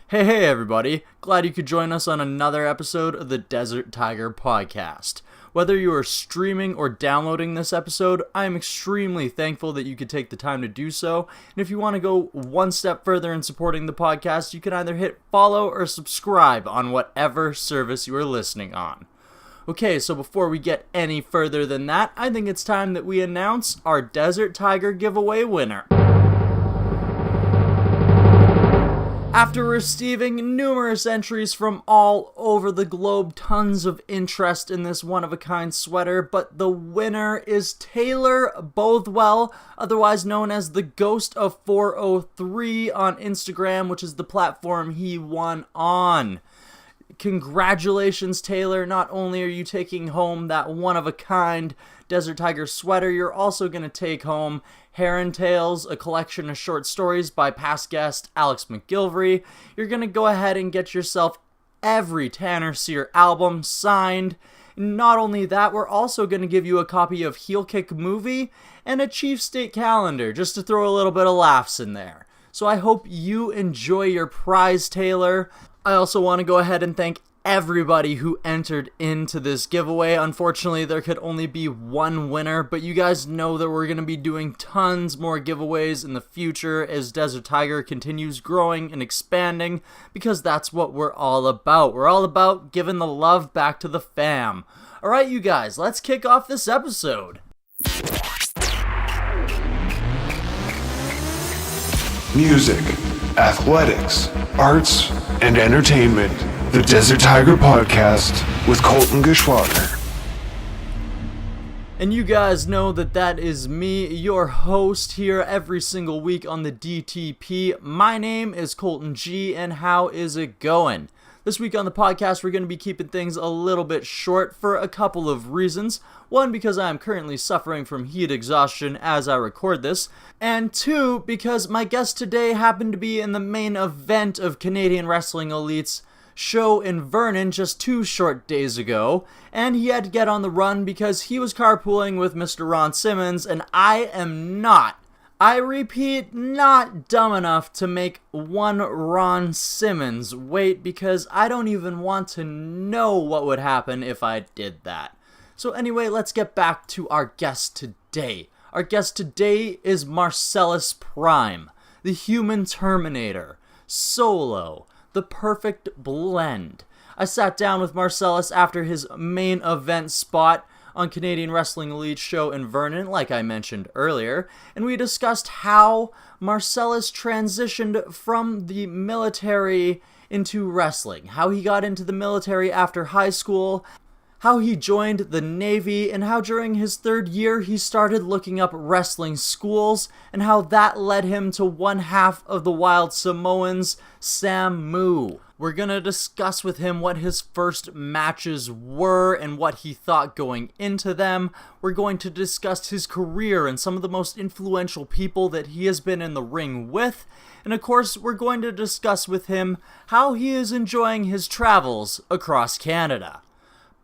Hey everybody, glad you could join us on another episode of the Desert Tiger Podcast. Whether you are streaming or downloading this episode, I am extremely thankful that you could take the time to do so, and if you want to go one step further in supporting the podcast, you can either hit follow or subscribe on whatever service you are listening on. Okay, so before we get any further than that, I think it's time that we announce our Desert Tiger giveaway winner. After receiving numerous entries from all over the globe, tons of interest in this one-of-a-kind sweater, but the winner is Taylor Bothwell, otherwise known as the Ghost of 403 on Instagram, which is the platform he won on. Congratulations, Taylor. Not only are you taking home that one-of-a-kind Desert Tiger sweater, you're also going to take home Heron Tales, a collection of short stories by past guest Alex McGilvery. You're going to go ahead and get yourself every Tanner Sear album signed. Not only that, we're also going to give you a copy of Heel Kick Movie and a Chief State calendar, just to throw a little bit of laughs in there. So I hope you enjoy your prize, Taylor. I also want to go ahead and thank everybody who entered into this giveaway. Unfortunately, there could only be one winner, but you guys know that we're going to be doing tons more giveaways in the future as Desert Tiger continues growing and expanding, because that's what we're all about. We're all about giving the love back to the fam. Alright, you guys, let's kick off this episode. Music, athletics, arts, and entertainment. The Desert Tiger Podcast with Colton Geschwader. And you guys know that is me, your host here every single week on the DTP. My name is Colton G, and how is it going? This week on the podcast, we're going to be keeping things a little bit short for a couple of reasons. One, because I am currently suffering from heat exhaustion as I record this. And two, because my guest today happened to be in the main event of Canadian Wrestling Elite's show in Vernon just 2 short days ago, and he had to get on the run because he was carpooling with Mr. Ron Simmons, and I am not, I repeat, not dumb enough to make one Ron Simmons wait, because I don't even want to know what would happen if I did that. So anyway, let's get back to our guest today. Our guest today is Marcellus Prime, the Human Terminator, Solo, the perfect blend. I sat down with Marcellus after his main event spot on Canadian Wrestling Elite show in Vernon, like I mentioned earlier, and we discussed how Marcellus transitioned from the military into wrestling, how he got into the military after high school, how he joined the Navy, and how during his 3rd year he started looking up wrestling schools, and how that led him to one half of the Wild Samoans, Samu. We're gonna discuss with him what his first matches were and what he thought going into them. We're going to discuss his career and some of the most influential people that he has been in the ring with. And of course, we're going to discuss with him how he is enjoying his travels across Canada.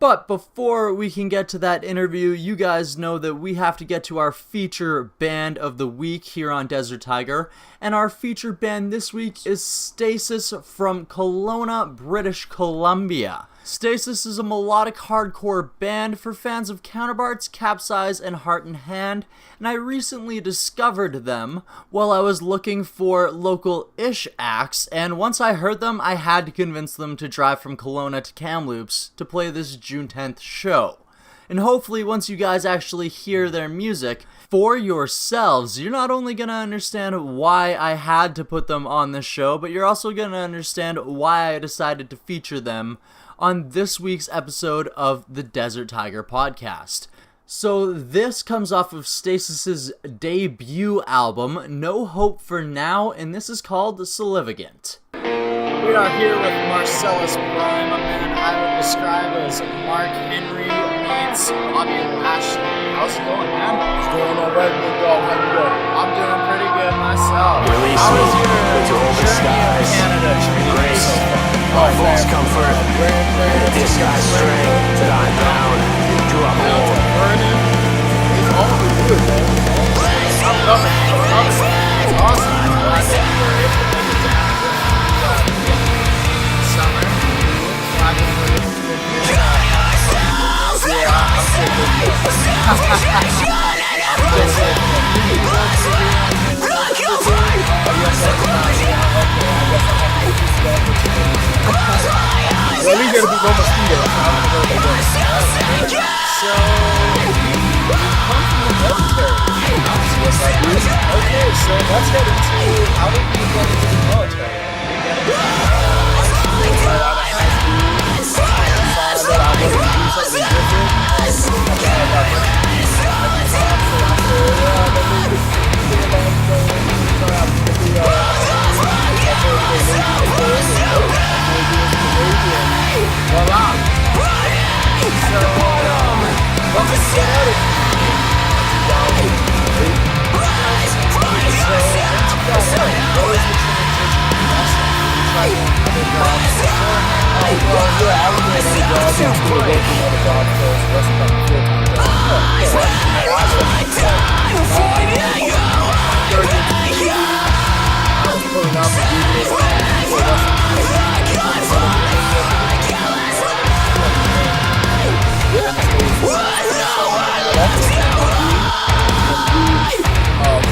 But before we can get to that interview, you guys know that we have to get to our feature band of the week here on Desert Tiger. And our feature band this week is Stasis from Kelowna, British Columbia. Stasis is a melodic hardcore band for fans of Counterparts, Capsize, and Heart and Hand, and I recently discovered them while I was looking for local-ish acts, and once I heard them, I had to convince them to drive from Kelowna to Kamloops to play this June 10th show. And hopefully once you guys actually hear their music for yourselves, you're not only going to understand why I had to put them on this show, but you're also going to understand why I decided to feature them on this week's episode of the Desert Tiger Podcast. So this comes off of Stasis's debut album, No Hope for Now, and this is called Salivagant. We are here with Marcellus Prime, a man I would describe as Mark Henry meets Bobby Lashley. How's it going, man? It's going alright, big dog. How you doing? I'm doing pretty good myself. Release How was me your to open journey skies, in Canada treating you grace, so far? false comfort, and disguised strength that I'm bound to uphold. Vernon, it's all for you, man. I'm loving it. It's awesome. Well, I think we're able to make it down. Well, at least it'll be no mosquito. So, you come from the military. Yes, I do. Okay, so let's get into how did you get into the military? Right out of high school, I decided that I wanted to do something different. I had my friends at the time, so I said, yeah, let me think about try out to be I told the Navy and voila. So, what's the status?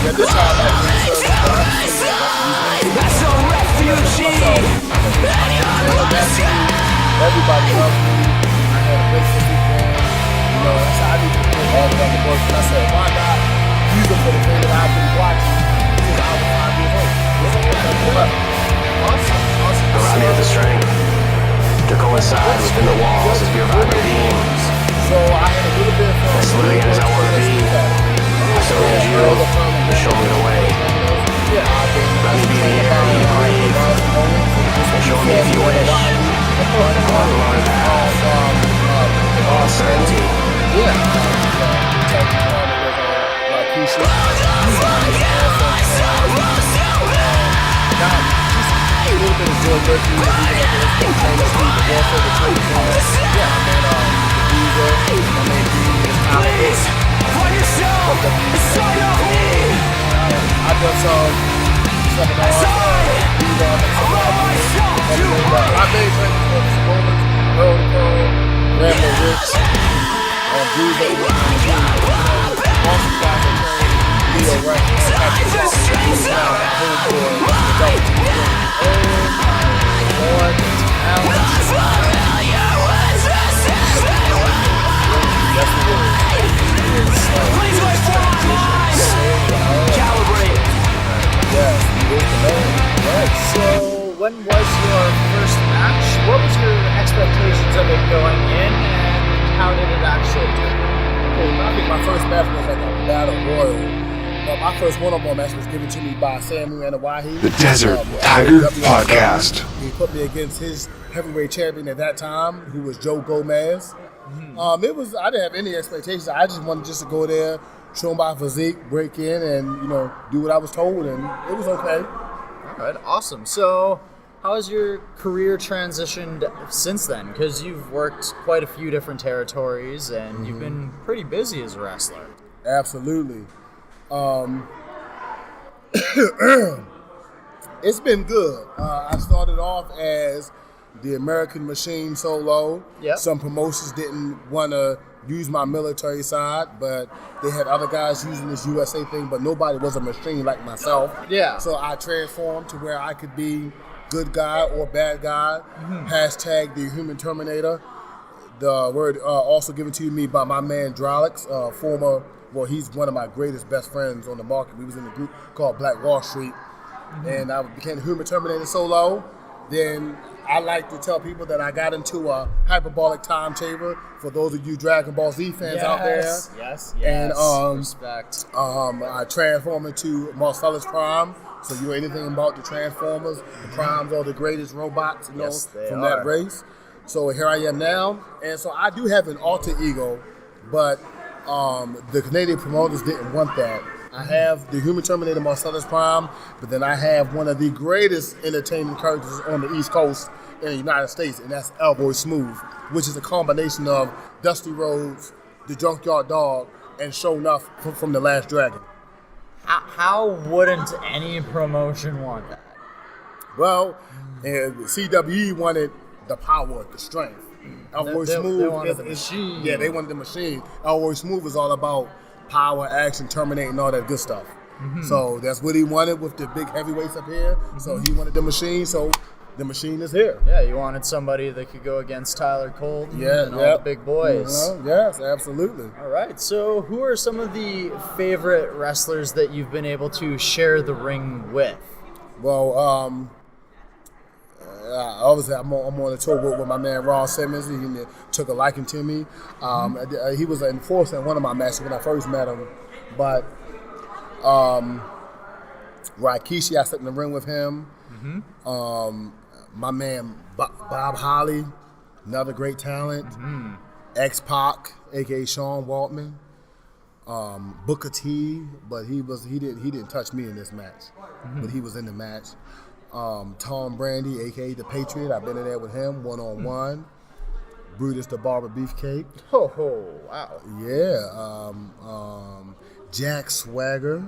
At this time, I was in service, That's a refugee. everybody loved me. I had a great physique band. You know, I said I need to put all around the work. And I said, why not use them for the thing that I've been watching since I was 5 years old? Awesome. Around me with the strength to coincide within the walls of your vibrant beams. So I had a little bit of fun. As living as I want to be. So as you to show me the way. Let me be the air you breathe. And show me if you wish. On the Lord path. All certainty. A little bit of Joy Murphy, even like the trainer, Steve, the ball for the trainer. My main team is Please, find yourself inside of me. I've done some seminars, Allow myself to I made trainers for the Spoilers, Earl Cole, Rambo Rich, Breeze that was on the team. Awesome guys that trained Leo Wright, calibrate. Yes, he is the man. Right, so when was your first match? What was your expectations of it going in, and how did it actually turn out? I think my first match was like a battle royal. My first one-on-one match was given to me by Samu the Wild Samoan. The Desert Tiger Podcast. He put me against his heavyweight champion at that time, who was Joe Gomez. I didn't have any expectations. I just wanted to go there, show my physique, break in, and do what I was told, and it was okay. All right, awesome. So, how has your career transitioned since then? Because you've worked quite a few different territories, and you've been pretty busy as a wrestler. Absolutely. It's been good. I started off as the American Machine Solo. Yep. Some promotions didn't want to use my military side, but they had other guys using this USA thing, but nobody was a machine like myself. Yeah. So I transformed to where I could be good guy or bad guy. Hashtag the Human Terminator. The word also given to me by my man Drolix, he's one of my greatest best friends on the market. We was in a group called Black Wall Street, and I became the Human Terminator Solo. Then I like to tell people that I got into a hyperbolic time chamber for those of you Dragon Ball Z fans out there. Yes. And respect. I transformed into Marcellus Prime. So you know anything about the Transformers? The Primes are the greatest robots, Yes, they from are. that race. So here I am now, and so I do have an alter ego, but the Canadian promoters didn't want that. I have the Human Terminator Marcellus Prime, but then I have one of the greatest entertainment characters on the East Coast in the United States, and that's Elbow Smooth, which is a combination of Dusty Rhodes, the Junkyard Dog, and Show Enough from The Last Dragon. How wouldn't any promotion want that? Well, and CWE wanted the power, the strength. Always They Smooth wanted is the machine. Yeah, they wanted the machine. Always Smooth is all about power, action, terminating, all that good stuff. So that's what he wanted with the big heavyweights up here. So he wanted the machine. So the machine is here. Yeah, you wanted somebody that could go against Tyler Colton and all the big boys. Yes, absolutely. All right, so who are some of the favorite wrestlers that you've been able to share the ring with? Well, obviously I'm on the tour with my man Ron Simmons. He took a liking to me. He was an enforcer in one of my matches when I first met him. But Rikishi, I sat in the ring with him. My man Bob Holly, another great talent. X-Pac, aka Sean Waltman. Booker T, but he didn't touch me in this match, but he was in the match. Tom Brandy, aka the Patriot, I've been in there with him 1-on-1. Brutus the Barber Beefcake. Wow. Yeah. Jack Swagger,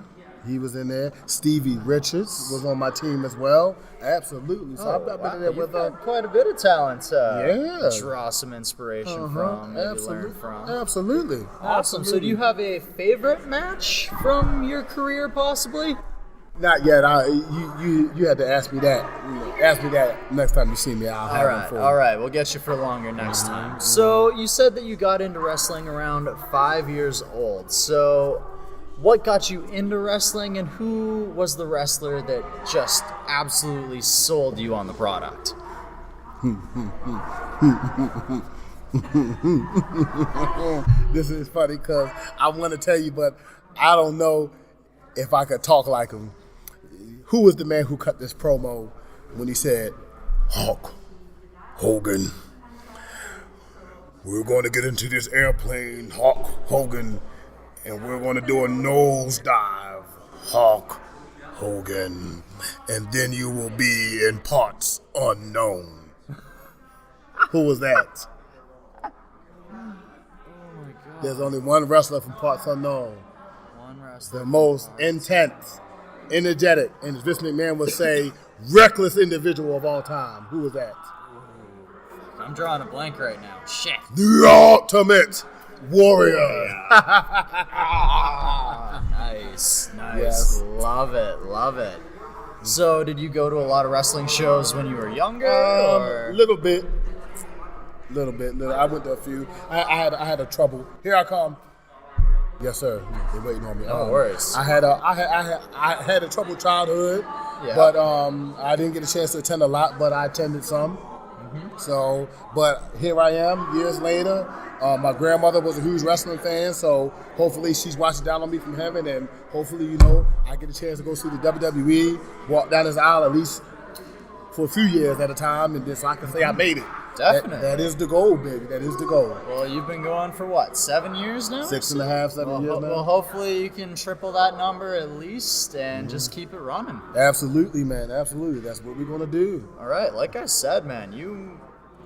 he was in there. Stevie Richards was on my team as well. Absolutely. So I've been in there with quite a bit of talent. Yeah. Draw some inspiration from, maybe learn from. Absolutely. Awesome. Absolutely. So do you have a favorite match from your career, possibly? Not yet. You had to ask me that. Ask me that next time you see me. I'll have one for you. All right. We'll get you for longer next time. So you said that you got into wrestling around 5 years old. So what got you into wrestling, and who was the wrestler that just absolutely sold you on the product? This is funny because I want to tell you, but I don't know if I could talk like him. Who was the man who cut this promo when he said, "Hulk Hogan, we're going to get into this airplane, Hulk Hogan, and we're going to do a nosedive, Hulk Hogan, and then you will be in parts unknown." Who was that? Oh my God. There's only one wrestler from parts unknown. One wrestler. The most intense, energetic, and as Vince McMahon would say, reckless individual of all time. Who was that? I'm drawing a blank right now. Shit. The Ultimate Warrior. Nice. Yes. Love it. So, did you go to a lot of wrestling shows when you were younger? Or? Little bit. I went to a few. I had a trouble. Here I come. Yes, sir. They're waiting on me. No worries. I had a troubled childhood, but I didn't get a chance to attend a lot, but I attended some. So, but here I am years later. My grandmother was a huge wrestling fan, so hopefully she's watching down on me from heaven, and hopefully, I get a chance to go see the WWE, walk down this aisle at least for a few years at a time, and so I can say I made it. Definitely. That is the goal, baby. That is the goal. Well, you've been going for what, 7 years now? 6.5, 7 years now. Well, hopefully you can triple that number at least and just keep it running. Absolutely, man. Absolutely. That's what we're going to do. All right. Like I said, man, you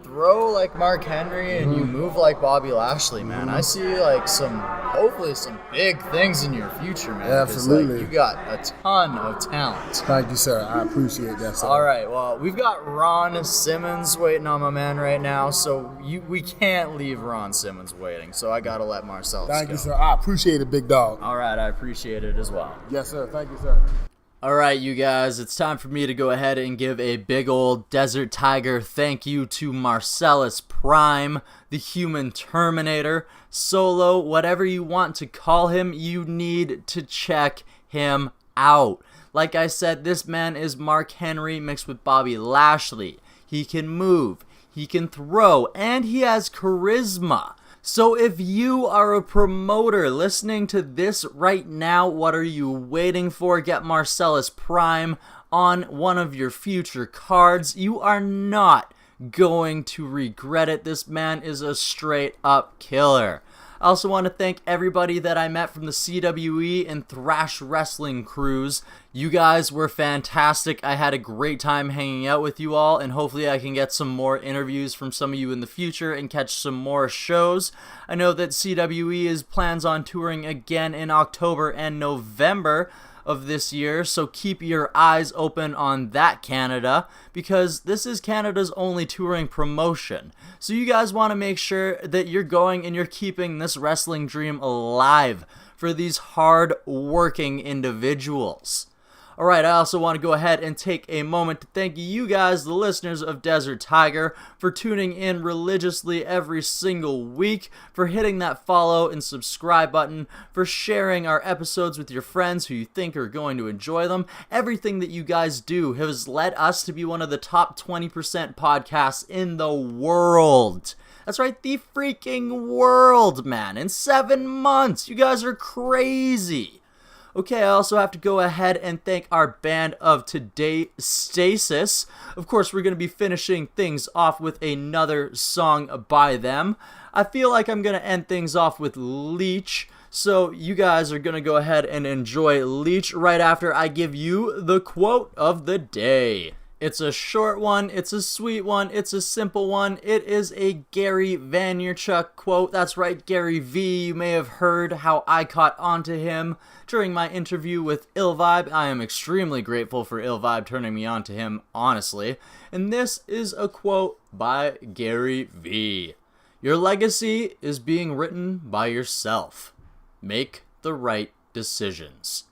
throw like Mark Henry and you move like Bobby Lashley, man. I see hopefully some big things in your future, man. Absolutely. You got a ton of talent. Thank you, sir. I appreciate that, sir. All right. Well, we've got Ron Simmons waiting on my man right now, so we can't leave Ron Simmons waiting. So I got to let Marcellus Thank go. you, sir. I appreciate it, big dog. All right. I appreciate it as well. Yes, sir. Thank you, sir. All right, you guys, it's time for me to go ahead and give a big old Desert Tiger thank you to Marcellus Prime, the Human Terminator, Solo, whatever you want to call him, you need to check him out. Like I said, this man is Mark Henry mixed with Bobby Lashley. He can move, he can throw, and he has charisma. So if you are a promoter listening to this right now, what are you waiting for? Get Marcellus Prime on one of your future cards. You are not going to regret it. This man is a straight up killer. I also want to thank everybody that I met from the CWE and Thrash Wrestling crews. You guys were fantastic. I had a great time hanging out with you all, and hopefully I can get some more interviews from some of you in the future and catch some more shows. I know that CWE plans on touring again in October and November. of this year, so keep your eyes open on that, Canada, because this is Canada's only touring promotion. So you guys want to make sure that you're going and you're keeping this wrestling dream alive for these hard-working individuals. Alright, I also want to go ahead and take a moment to thank you guys, the listeners of Desert Tiger, for tuning in religiously every single week, for hitting that follow and subscribe button, for sharing our episodes with your friends who you think are going to enjoy them. Everything that you guys do has led us to be one of the top 20% podcasts in the world. That's right, the freaking world, man. In 7 months. You guys are crazy. Okay, I also have to go ahead and thank our band of today, Stasis. Of course, we're going to be finishing things off with another song by them. I feel like I'm going to end things off with Leech. So you guys are going to go ahead and enjoy Leech right after I give you the quote of the day. It's a short one, it's a sweet one, it's a simple one. It is a Gary Vaynerchuk quote. That's right, Gary V. You may have heard how I caught on to him during my interview with Ill Vibe. I am extremely grateful for Ill Vibe turning me on to him, honestly. And this is a quote by Gary V. Your legacy is being written by yourself. Make the right decisions.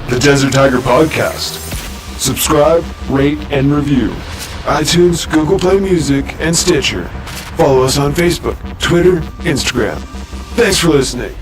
The Desert Tiger Podcast. Subscribe, rate, and review. iTunes, Google Play Music, and Stitcher. Follow us on Facebook, Twitter, Instagram. Thanks for listening.